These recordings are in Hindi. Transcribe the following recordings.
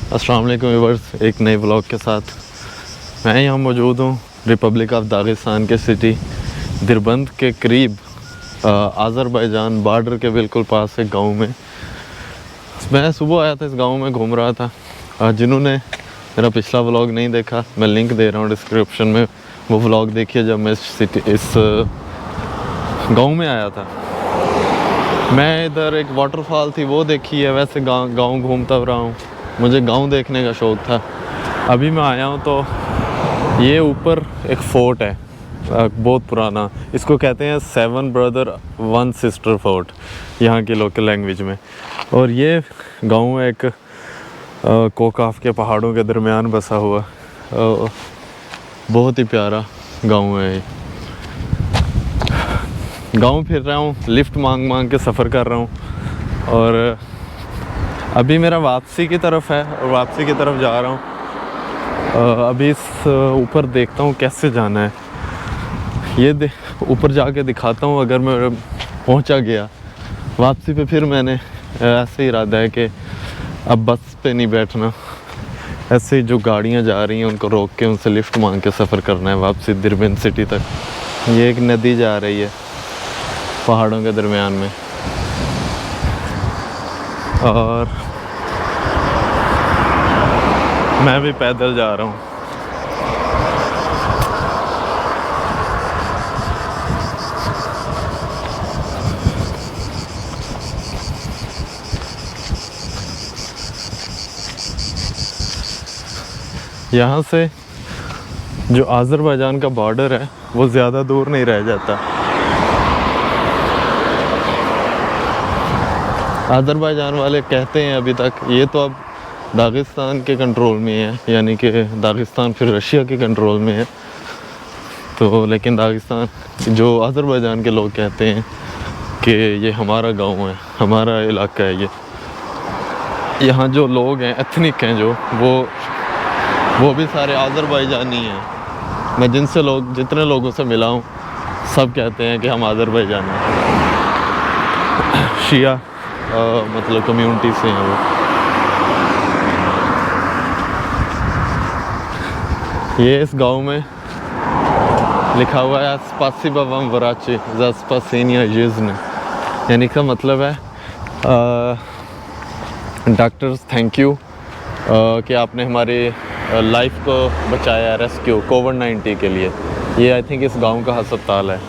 अस्सलाम वालेकुम व्यूअर्स, एक नए व्लॉग के साथ मैं यहाँ मौजूद हूँ रिपब्लिक ऑफ दागिस्तान के सिटी दिरबंद के करीब आज़रबाईजान बॉर्डर के बिल्कुल पास एक गांव में। मैं सुबह आया था, इस गांव में घूम रहा था। जिन्होंने मेरा पिछला व्लॉग नहीं देखा, मैं लिंक दे रहा हूँ डिस्क्रिप्शन में, वो व्लॉग देखिए जब मैं इस गांव में आया था। मैं इधर एक वाटरफॉल थी वो देखी है, वैसे गांव घूमता रहा हूँ, मुझे गांव देखने का शौक़ था। अभी मैं आया हूँ तो ये ऊपर एक फोर्ट है बहुत पुराना, इसको कहते हैं 7 ब्रदर 1 सिस्टर फोर्ट यहाँ की लोकल लैंग्वेज में। और ये गांव एक कोकाफ के पहाड़ों के दरमियान बसा हुआ बहुत ही प्यारा गांव है। गांव फिर रहा हूँ, लिफ्ट मांग के सफ़र कर रहा हूँ और अभी मेरा वापसी की तरफ है और वापसी की तरफ जा रहा हूँ। अभी इस ऊपर देखता हूँ कैसे जाना है, ये ऊपर जाके दिखाता हूँ। अगर मैं पहुँचा गया वापसी पे, फिर मैंने ऐसे ही इरादा है कि अब बस पे नहीं बैठना, ऐसे ही जो गाड़ियाँ जा रही हैं उनको रोक के उनसे लिफ्ट मांग के सफ़र करना है वापसी दिरबंद सिटी तक। ये एक नदी जा रही है पहाड़ों के दरमियान में और मैं भी पैदल जा रहा हूँ। यहाँ से जो आज़रबाईजान का बॉर्डर है वो ज़्यादा दूर नहीं रह जाता। आज़रबाईजान वाले कहते हैं अभी तक ये तो अब दागिस्तान के कंट्रोल में है, यानी कि दागिस्तान फिर रशिया के कंट्रोल में है। तो लेकिन दागिस्तान जो आज़रबाईजान के लोग कहते हैं कि ये हमारा गांव है, हमारा इलाका है। ये यहाँ जो लोग हैं एथनिक हैं जो वो भी सारे आज़रबाईजानी हैं। मैं जितने लोगों से मिला हूँ सब कहते हैं कि हम आज़रबाईजानी हैं। शिया मतलब कम्युनिटी से हैं वो। ये इस गांव में लिखा हुआ है स्पासिबा वम वराचे जा स्पासेनिया यज़्न, यानी का मतलब है डॉक्टर्स थैंक यू कि आपने हमारे लाइफ को बचाया, रेस्क्यू कोविड-19 के लिए। ये आई थिंक इस गांव का अस्पताल है।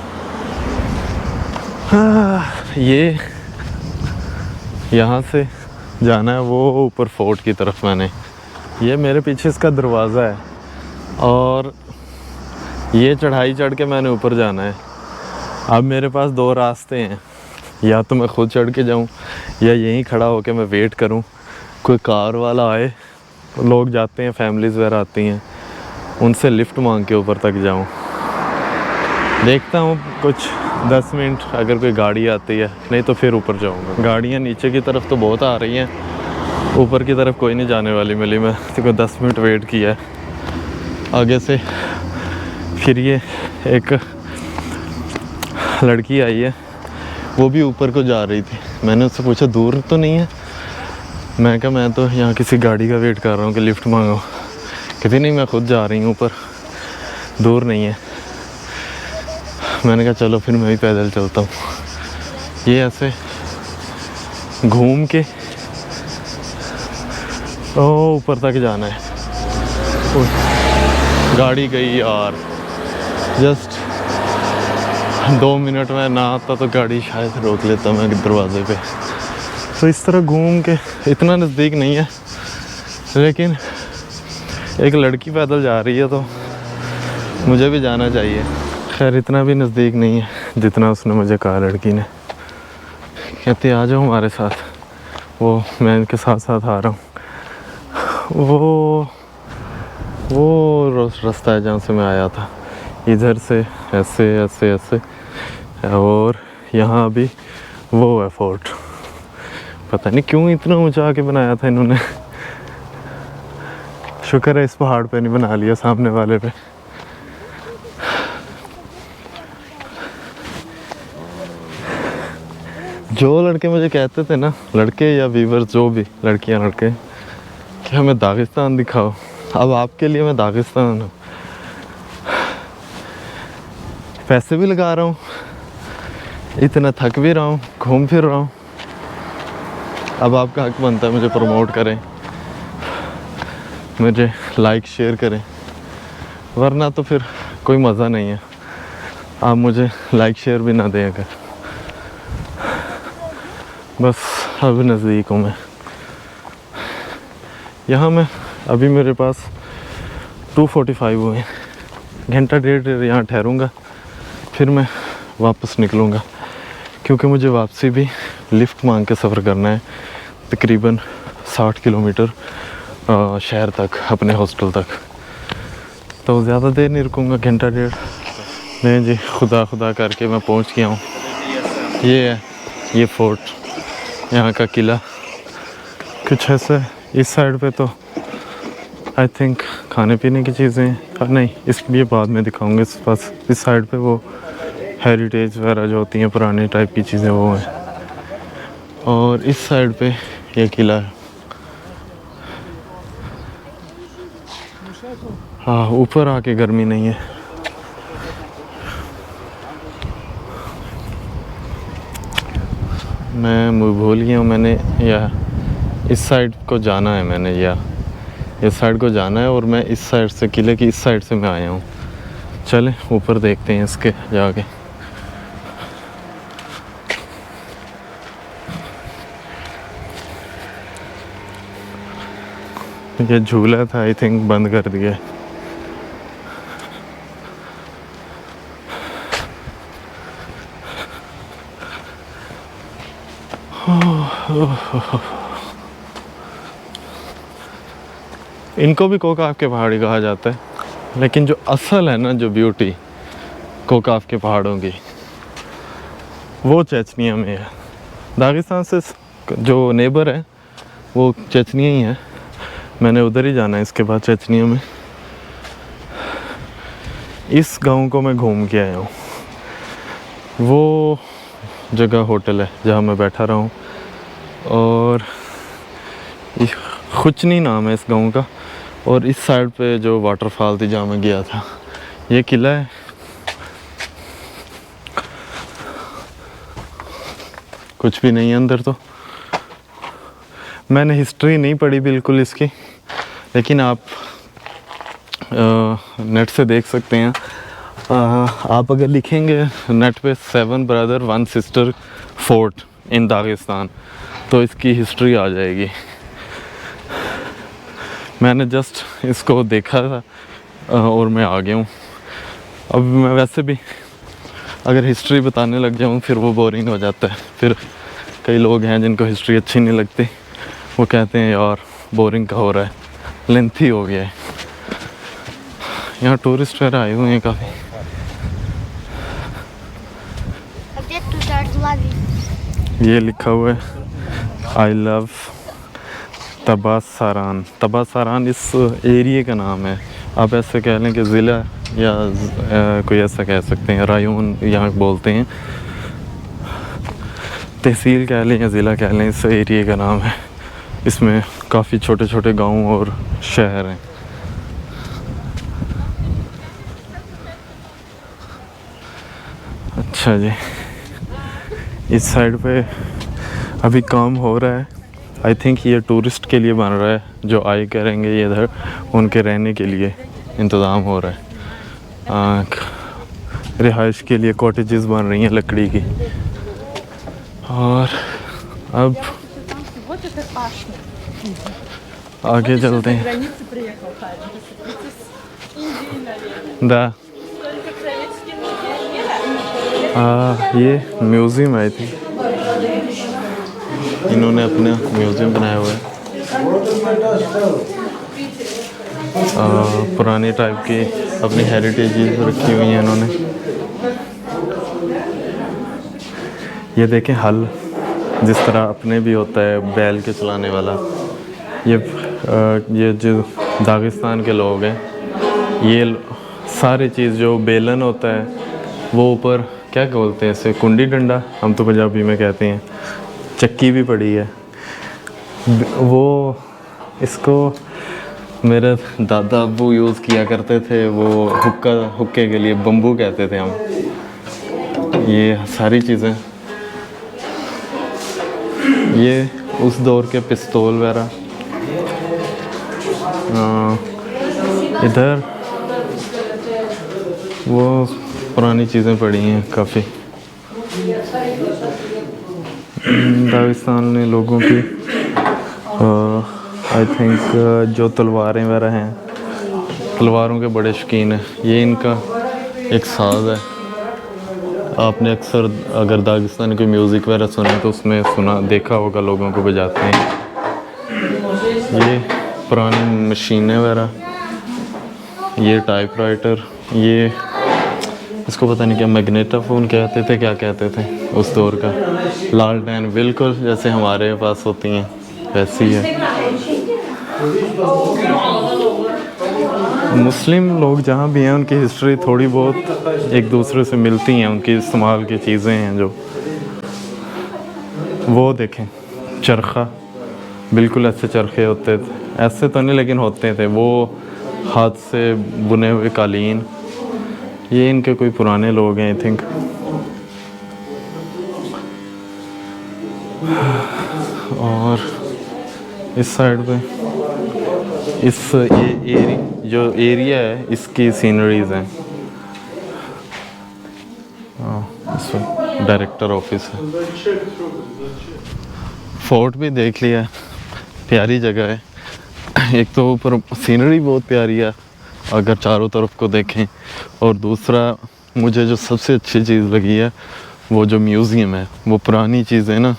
ये यहाँ से जाना है वो ऊपर फोर्ट की तरफ। ये मेरे पीछे इसका दरवाज़ा है और ये चढ़ाई चढ़ के मैंने ऊपर जाना है। अब मेरे पास 2 रास्ते हैं, या तो मैं खुद चढ़ के जाऊँ या यहीं खड़ा होकर मैं वेट करूँ कोई कार वाला आए। लोग जाते हैं, फैमिलीज़ वगैरह आती हैं, उनसे लिफ्ट मांग के ऊपर तक जाऊँ। देखता हूँ कुछ 10 मिनट अगर कोई गाड़ी आती है, नहीं तो फिर ऊपर जाऊँगा। गाड़ियाँ नीचे की तरफ तो बहुत आ रही हैं, ऊपर की तरफ कोई नहीं जाने वाली मिली। मैं तो 10 मिनट वेट किया है आगे से। फिर ये एक लड़की आई है, वो भी ऊपर को जा रही थी। मैंने उससे पूछा दूर तो नहीं है, मैं कहा मैं तो यहाँ किसी गाड़ी का वेट कर रहा हूँ कि लिफ्ट मांगो। कहती नहीं, मैं खुद जा रही हूँ ऊपर, दूर नहीं है। मैंने कहा चलो फिर मैं भी पैदल चलता हूँ। ये ऐसे घूम के ऊपर तक जाना है। गाड़ी गई यार, जस्ट 2 मिनट में ना आता तो गाड़ी शायद रोक लेता मैं दरवाजे पे। तो इस तरह घूम के, इतना नज़दीक नहीं है लेकिन एक लड़की पैदल जा रही है तो मुझे भी जाना चाहिए। खैर इतना भी नज़दीक नहीं है जितना उसने मुझे कहा लड़की ने। कहती आ जाओ हमारे साथ, वो मैं इनके साथ साथ आ रहा हूँ। वो रास्ता है जहाँ से मैं आया था, इधर से ऐसे ऐसे ऐसे, और यहाँ अभी वो है फोर्ट। पता नहीं क्यों इतना ऊंचा आके बनाया था इन्होंने। शुक्र है इस पहाड़ पे नहीं बना लिया सामने वाले पे। जो लड़के मुझे कहते थे ना, लड़के या व्यूअर्स जो भी, लड़कियां लड़के, कि हमें दागिस्तान दिखाओ। अब आपके लिए मैं दागिस्तान हूँ, पैसे भी लगा रहा हूँ, इतना थक भी रहा हूँ, घूम फिर रहा हूँ। अब आपका हक बनता है मुझे प्रमोट करें, मुझे लाइक शेयर करें, वरना तो फिर कोई मज़ा नहीं है। आप मुझे लाइक शेयर भी ना दें अगर। बस अब नज़दीक हूँ मैं यहाँ। मैं अभी मेरे पास 2:45 हुए हैं, घंटा डेढ़ यहाँ ठहरूँगा, फिर मैं वापस निकलूँगा, क्योंकि मुझे वापसी भी लिफ्ट मांग के सफ़र करना है, तकरीबन 60 किलोमीटर शहर तक, अपने हॉस्टल तक। तो ज़्यादा देर नहीं रुकूँगा, घंटा डेढ़। नहीं जी, खुदा खुदा करके मैं पहुँच गया हूँ। ये है ये फोर्ट, यहाँ का किला कुछ ऐसा। इस साइड पे तो आई थिंक खाने पीने की चीज़ें नहीं, इसके लिए बाद में दिखाऊंगा। इस पास इस साइड पे वो हेरिटेज वगैरह जो होती हैं, पुराने टाइप की चीज़ें, वो हैं। और इस साइड पे ये किला है। हाँ, ऊपर आके गर्मी नहीं है। मैं भूल गया हूँ, मैंने या इस साइड को जाना है, मैंने या इस साइड को जाना है, और मैं इस साइड से, किले की इस साइड से मैं आया हूँ। चले ऊपर देखते हैं इसके जाके। ये झूला था, आई थिंक बंद कर दिया। इनको भी कोकाफ के पहाड़ी कहा जाता है, लेकिन जो असल है ना, जो ब्यूटी कोकाफ के पहाड़ों की, वो चेचनिया में है। दागिस्तान से जो नेबर है वो चेचनिया ही है। मैंने उधर ही जाना है इसके बाद, चेचनिया में। इस गांव को मैं घूम के आया हूँ। वो जगह होटल है जहाँ मैं बैठा रहा हूँ, और खुचनी नाम है इस गांव का। और इस साइड पे जो वाटरफॉल थी जहाँ मैं गया था, ये किला है। कुछ भी नहीं है अंदर। तो मैंने हिस्ट्री नहीं पढ़ी बिल्कुल इसकी, लेकिन आप नेट से देख सकते हैं। आप अगर लिखेंगे नेट पे 7 ब्रदर 1 सिस्टर फोर्ट इन दागिस्तान, तो इसकी हिस्ट्री आ जाएगी। मैंने जस्ट इसको देखा था और मैं आ गया हूँ। अब मैं वैसे भी अगर हिस्ट्री बताने लग जाऊँ फिर वो बोरिंग हो जाता है। फिर कई लोग हैं जिनको हिस्ट्री अच्छी नहीं लगती, वो कहते हैं यार बोरिंग का हो रहा है, लेंथी हो गया है। यहाँ टूरिस्ट वगैरह आए हुए हैं काफ़ी। ये लिखा हुआ है आई लव तबासारान। तबासारान इस एरिया का नाम है। आप ऐसे कह लें कि ज़िला या कोई ऐसा कह सकते हैं, रायून यहाँ बोलते हैं, तहसील कह लें या ज़िला कह लें, इस एरिया का नाम है। इसमें काफ़ी छोटे छोटे गांव और शहर हैं। अच्छा जी, इस साइड पे अभी काम हो रहा है। आई थिंक ये टूरिस्ट के लिए बन रहा है, जो आए करेंगे ये इधर, उनके रहने के लिए इंतज़ाम हो रहा है। रिहाइश के लिए कॉटेजेस बन रही हैं लकड़ी की। और अब आगे चलते हैं। ये म्यूज़ियम है, आई थिंक इन्होंने अपना म्यूज़ियम बनाया हुआ है। पुराने टाइप की अपनी हेरिटेजेस रखी हुई हैं इन्होंने। ये देखें हल, जिस तरह अपने भी होता है बैल के चलाने वाला। ये जो दागिस्तान के लोग हैं, ये सारी चीज़ जो बेलन होता है वो ऊपर क्या बोलते हैं इसे, कुंडी डंडा हम तो पंजाबी में कहते हैं। चक्की भी पड़ी है, वो इसको मेरे दादा अब्बू यूज़ किया करते थे, वो हुक्के के लिए बम्बू कहते थे हम। ये सारी चीज़ें, ये उस दौर के पिस्तौल वगैरह। इधर वो पुरानी चीज़ें पड़ी हैं काफ़ी। दागिस्तान ने लोगों की आई थिंक जो तलवारें वगैरह हैं, तलवारों के बड़े शौकीन हैं। ये इनका एक साज है। आपने अक्सर अगर दागिस्तानी कोई म्यूज़िक वगैरह सुना तो उसमें देखा होगा लोगों को बजाते हैं। ये पुरानी मशीनें वगैरह, ये टाइपराइटर, ये इसको पता नहीं क्या मैग्नेटोफोन कहते थे, क्या कहते थे उस दौर का। लालटेन, बिल्कुल जैसे हमारे पास होती हैं वैसी है। मुस्लिम लोग जहाँ भी हैं उनकी हिस्ट्री थोड़ी बहुत एक दूसरे से मिलती हैं। उनकी इस्तेमाल की चीज़ें हैं जो, वो देखें चरखा, बिल्कुल ऐसे चरखे होते थे, ऐसे तो नहीं लेकिन होते थे। वो हाथ से बुने हुए कालीन, ये इनके कोई पुराने लोग हैं आई थिंक। और इस साइड पे इस जो एरिया है इसकी सीनरीज हैं। इस डायरेक्टर ऑफिस है। फोर्ट भी देख लिया, प्यारी जगह है। एक तो ऊपर सीनरी बहुत प्यारी है अगर चारों तरफ को देखें, और दूसरा मुझे जो सबसे अच्छी चीज़ लगी है वो जो म्यूज़ियम है, वो पुरानी चीज़ें ना,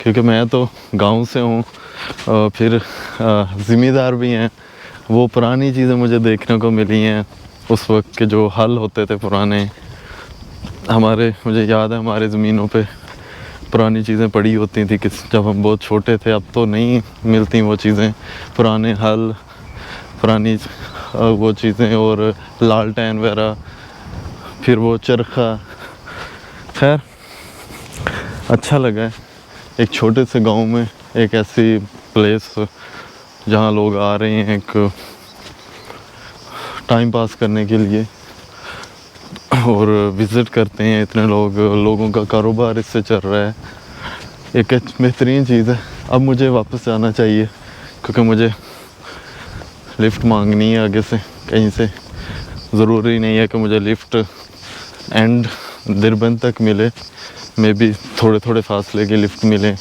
क्योंकि मैं तो गांव से हूँ, फिर ज़िम्मेदार भी हैं। वो पुरानी चीज़ें मुझे देखने को मिली हैं, उस वक्त के जो हल होते थे पुराने हमारे। मुझे याद है हमारे ज़मीनों पे पुरानी चीज़ें पड़ी होती थी जब हम बहुत छोटे थे। अब तो नहीं मिलती वो चीज़ें, पुराने हल, पुरानी वो चीज़ें, और लालटेन वगैरह, फिर वो चरखा। खैर अच्छा लगा है एक छोटे से गांव में एक ऐसी प्लेस जहां लोग आ रहे हैं एक टाइम पास करने के लिए और विज़िट करते हैं। इतने लोगों का कारोबार इससे चल रहा है। एक बेहतरीन चीज़ है। अब मुझे वापस जाना चाहिए क्योंकि मुझे लिफ्ट मांगनी है आगे से कहीं से। ज़रूरी नहीं है कि मुझे लिफ्ट एंड दिरबंद तक मिले, मे बी थोड़े थोड़े फासले की लिफ्ट मिले,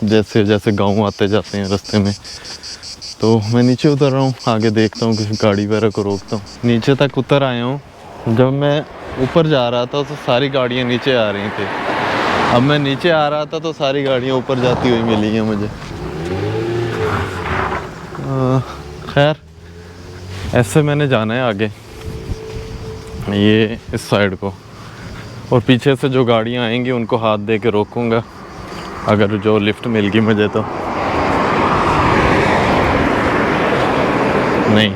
जैसे जैसे गांव आते जाते हैं रास्ते में। तो मैं नीचे उतर रहा हूँ, आगे देखता हूँ किसी गाड़ी वगैरह को रोकता हूँ। नीचे तक उतर आया हूँ। जब मैं ऊपर जा रहा था तो सारी गाड़ियाँ नीचे आ रही थी, अब मैं नीचे आ रहा था तो सारी गाड़ियाँ ऊपर जाती हुई मिली हैं मुझे। खैर ऐसे मैंने जाना है आगे, ये इस साइड को, और पीछे से जो गाड़ियाँ आएंगी उनको हाथ दे के रोकूँगा अगर जो लिफ्ट मिल गई मुझे तो। नहीं,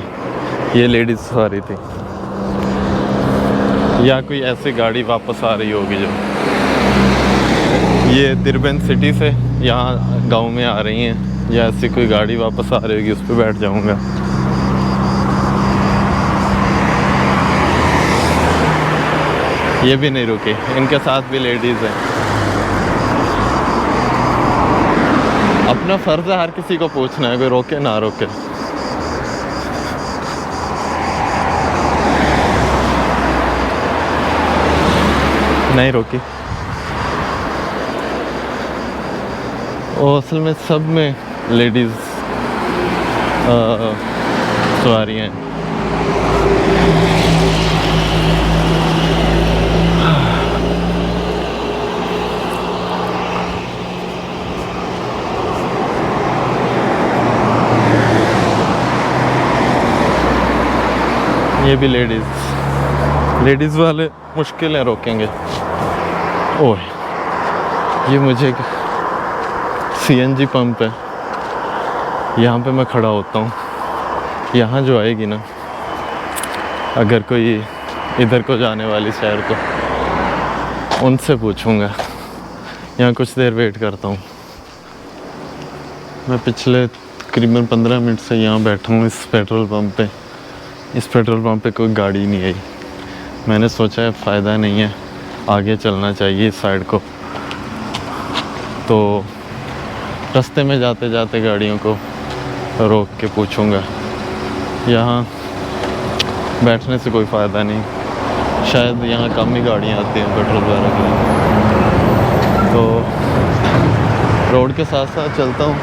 ये लेडीज़ सवारी थी या कोई ऐसी गाड़ी वापस आ रही होगी जो ये दिरबंद सिटी से यहाँ गांव में आ रही हैं, या ऐसी कोई गाड़ी वापस आ रही होगी, उस पर बैठ जाऊँगा। ये भी नहीं रुके, इनके साथ भी लेडीज़ हैं। अपना फ़र्ज़ है हर किसी को पूछना है, कोई रोके ना रोके। नहीं रोकी। और असल में सब में लेडीज़ सवारियाँ हैं। ये भी लेडीज़ वाले मुश्किल है रोकेंगे। ओह, ये मुझे सीएनजी पंप है, यहाँ पे मैं खड़ा होता हूँ। यहाँ जो आएगी ना, अगर कोई इधर को जाने वाली शहर को, उनसे पूछूँगा। यहाँ कुछ देर वेट करता हूँ। मैं पिछले तकरीबन 15 मिनट से यहाँ बैठा हूँ इस पेट्रोल पंप पे। इस पेट्रोल पंप पे कोई गाड़ी नहीं आई। मैंने सोचा है फ़ायदा नहीं है, आगे चलना चाहिए इस साइड को। तो रास्ते में जाते जाते गाड़ियों को रोक के पूछूंगा। यहाँ बैठने से कोई फ़ायदा नहीं, शायद यहाँ कम ही गाड़ियाँ आती हैं पेट्रोल वगैरह के लिए। तो रोड के साथ साथ चलता हूँ।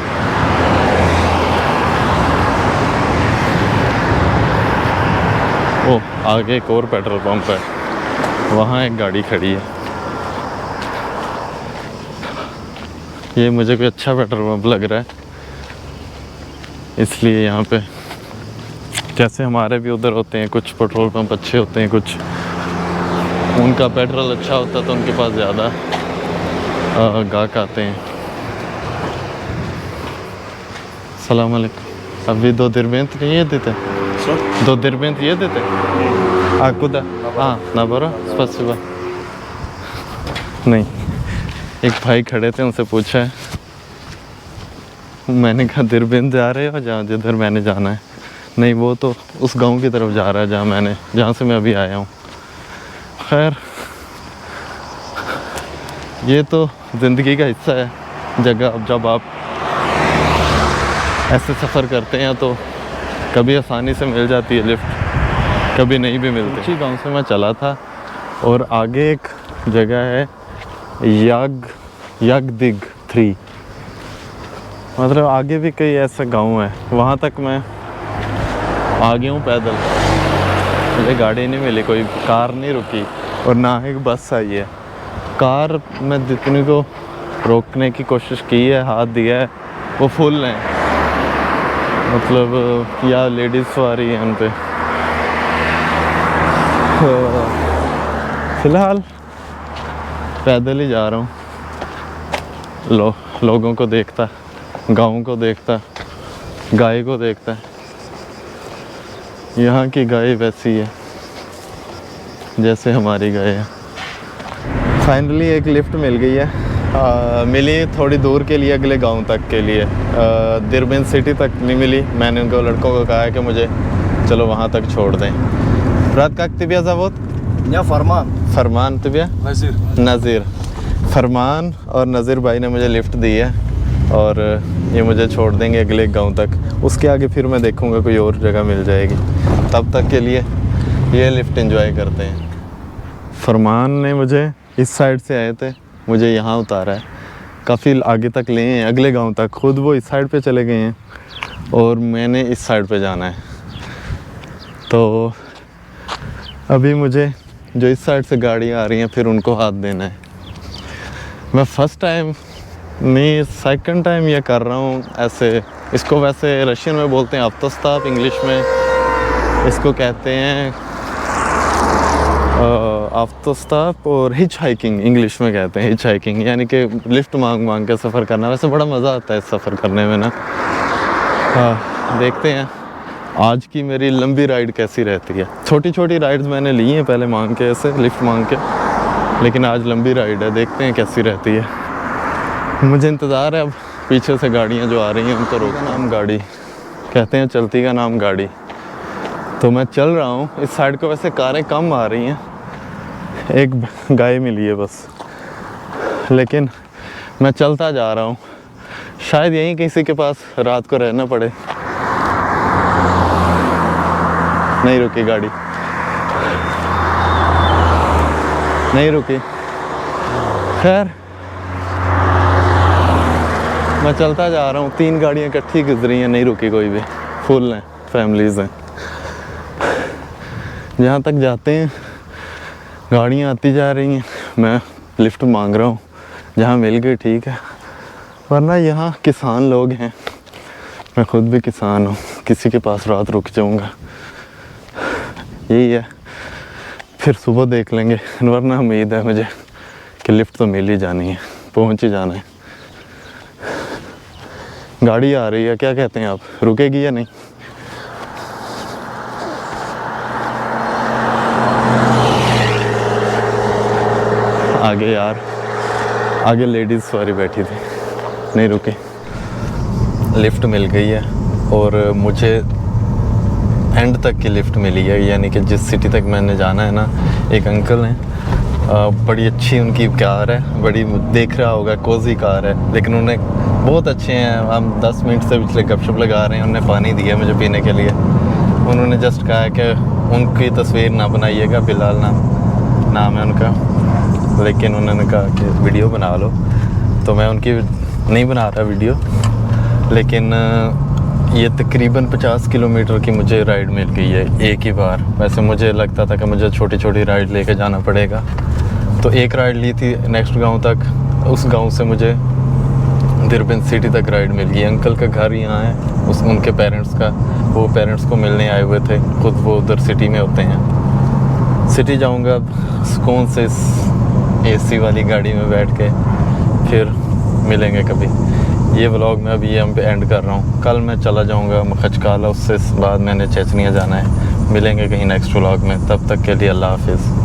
ओह, आगे एक और पेट्रोल पंप है, वहाँ एक गाड़ी खड़ी है। ये मुझे कोई अच्छा पेट्रोल पंप लग रहा है, इसलिए यहाँ पे, जैसे हमारे भी उधर होते हैं कुछ पेट्रोल पंप अच्छे होते हैं, कुछ उनका पेट्रोल अच्छा होता है तो उनके पास ज़्यादा गाहक आते हैं। सलाम अलैकुम। अभी 2 दिरबेंत ये देते, 2 दिरबेंत ये देते कुदा ना बरो स्पसिबा। नहीं, एक भाई खड़े थे, उनसे पूछा है, मैंने कहा दिरबेंत जा रहे हो जहाँ जिधर मैंने जाना है? नहीं, वो तो उस गांव की तरफ जा रहा है जहाँ से मैं अभी आया हूँ। खैर, ये तो ज़िंदगी का हिस्सा है। जगह अब जब आप ऐसे सफ़र करते हैं तो कभी आसानी से मिल जाती है लिफ्ट, कभी नहीं भी मिलती। उसी गांव से मैं चला था और आगे एक जगह है यागदिग 3, मतलब आगे भी कई ऐसे गांव हैं। वहाँ तक मैं आ गया हूँ पैदल। मुझे गाड़ी नहीं मिली, कोई कार नहीं रुकी और ना ही बस आई है। कार में जितने को रोकने की कोशिश की है, हाथ दिया है, वो फुल हैं, मतलब या लेडीज़ सवारी है उन पे। फ़िलहाल पैदल ही जा रहा हूँ, लोगों को देखता, गाँव को देखता, गाय को देखता। यहाँ की गाय वैसी है जैसे हमारी गाय है। फाइनली एक लिफ्ट मिल गई है। मिली थोड़ी दूर के लिए, अगले गांव तक के लिए। दिरबेंत सिटी तक नहीं मिली। मैंने उनको लड़कों को कहा है कि मुझे चलो वहाँ तक छोड़ दें। रात का तिबिया ज़ावत या फरमान तिबिया नज़ीर फरमान और नज़ीर भाई ने मुझे लिफ्ट दी है और ये मुझे छोड़ देंगे अगले गांव तक। उसके आगे फिर मैं देखूँगा कोई और जगह मिल जाएगी। तब तक के लिए ये लिफ्ट एंजॉय करते हैं। फरमान ने मुझे इस साइड से आए थे, मुझे यहाँ उतारा है, काफ़ी आगे तक ले हैं, अगले गांव तक। खुद वो इस साइड पे चले गए हैं और मैंने इस साइड पे जाना है। तो अभी मुझे जो इस साइड से गाड़ियाँ आ रही हैं फिर उनको हाथ देना है। मैं फ़र्स्ट टाइम नहीं, सेकंड टाइम ये कर रहा हूँ ऐसे। इसको वैसे रशियन में बोलते हैं अफ्तोस्ताप, इंग्लिश में इसको कहते हैं अफ्तोस्ताप, और हिच हाइकिंग इंग्लिश में कहते हैं। हिच हाइकिंग यानी कि लिफ्ट मांग के सफ़र करना। वैसे बड़ा मज़ा आता है इस सफ़र करने में ना। देखते हैं आज की मेरी लंबी राइड कैसी रहती है। छोटी छोटी राइड्स मैंने ली हैं पहले मांग के, ऐसे लिफ्ट मांग के, लेकिन आज लंबी राइड है, देखते हैं कैसी रहती है। मुझे इंतज़ार है अब पीछे से गाड़ियाँ जो आ रही हैं उनको रोकना। नाम गाड़ी कहते हैं, चलती का नाम गाड़ी। तो मैं चल रहा हूँ इस साइड को। वैसे कारें कम आ रही हैं, एक गाय मिली है बस, लेकिन मैं चलता जा रहा हूँ। शायद यहीं किसी के पास रात को रहना पड़े। नहीं रुकी गाड़ी, नहीं रुकी। खैर मैं चलता जा रहा हूँ। 3 गाड़ियाँ इकट्ठी गुजरी हैं, नहीं रुकी कोई भी, फुल हैं, फैमिलीज़ हैं। जहाँ तक जाते हैं गाड़ियाँ आती जा रही हैं, मैं लिफ्ट मांग रहा हूँ। जहाँ मिल गई ठीक है, वरना यहाँ किसान लोग हैं, मैं खुद भी किसान हूँ, किसी के पास रात रुक जाऊँगा। यही है, फिर सुबह देख लेंगे। वरना उम्मीद है मुझे कि लिफ्ट तो मिल ही जानी है, पहुँच ही जाना है। गाड़ी आ रही है, क्या कहते हैं आप, रुकेगी या नहीं? आगे यार, आगे लेडीज़ सवारी बैठी थी, नहीं रुके। लिफ्ट मिल गई है और मुझे एंड तक की लिफ्ट मिली है, यानी कि जिस सिटी तक मैंने जाना है ना। एक अंकल हैं, बड़ी अच्छी उनकी कार है, बड़ी देख रहा होगा कोजी कार है, लेकिन उन्हें बहुत अच्छे हैं। हम 10 मिनट से पिछले गपशप लगा रहे हैं, उन्होंने पानी दिया मुझे पीने के लिए। उन्होंने जस्ट कहा कि उनकी तस्वीर ना बनाइएगा, बिलाल नाम है उनका, लेकिन उन्होंने कहा कि वीडियो बना लो। तो मैं उनकी नहीं बना रहा वीडियो, लेकिन ये तकरीबन 50 किलोमीटर की मुझे राइड मिल गई है एक ही बार। वैसे मुझे लगता था कि मुझे छोटी छोटी राइड लेके जाना पड़ेगा, तो एक राइड ली थी नेक्स्ट गांव तक। उस गांव से मुझे दिरबंद सिटी तक राइड मिल गई। अंकल का घर यहाँ है, उनके पेरेंट्स का, वो पेरेंट्स को मिलने आए हुए थे, खुद वो उधर सिटी में होते हैं। सिटी जाऊँगा अब सुकून से इस AC वाली गाड़ी में बैठ के, फिर मिलेंगे कभी। ये व्लॉग मैं अभी यहाँ पे एंड कर रहा हूँ। कल मैं चला जाऊँगा खचकाला, उससे बाद मैंने चेचनिया जाना है। मिलेंगे कहीं नेक्स्ट व्लॉग में, तब तक के लिए अल्लाह हाफिज़।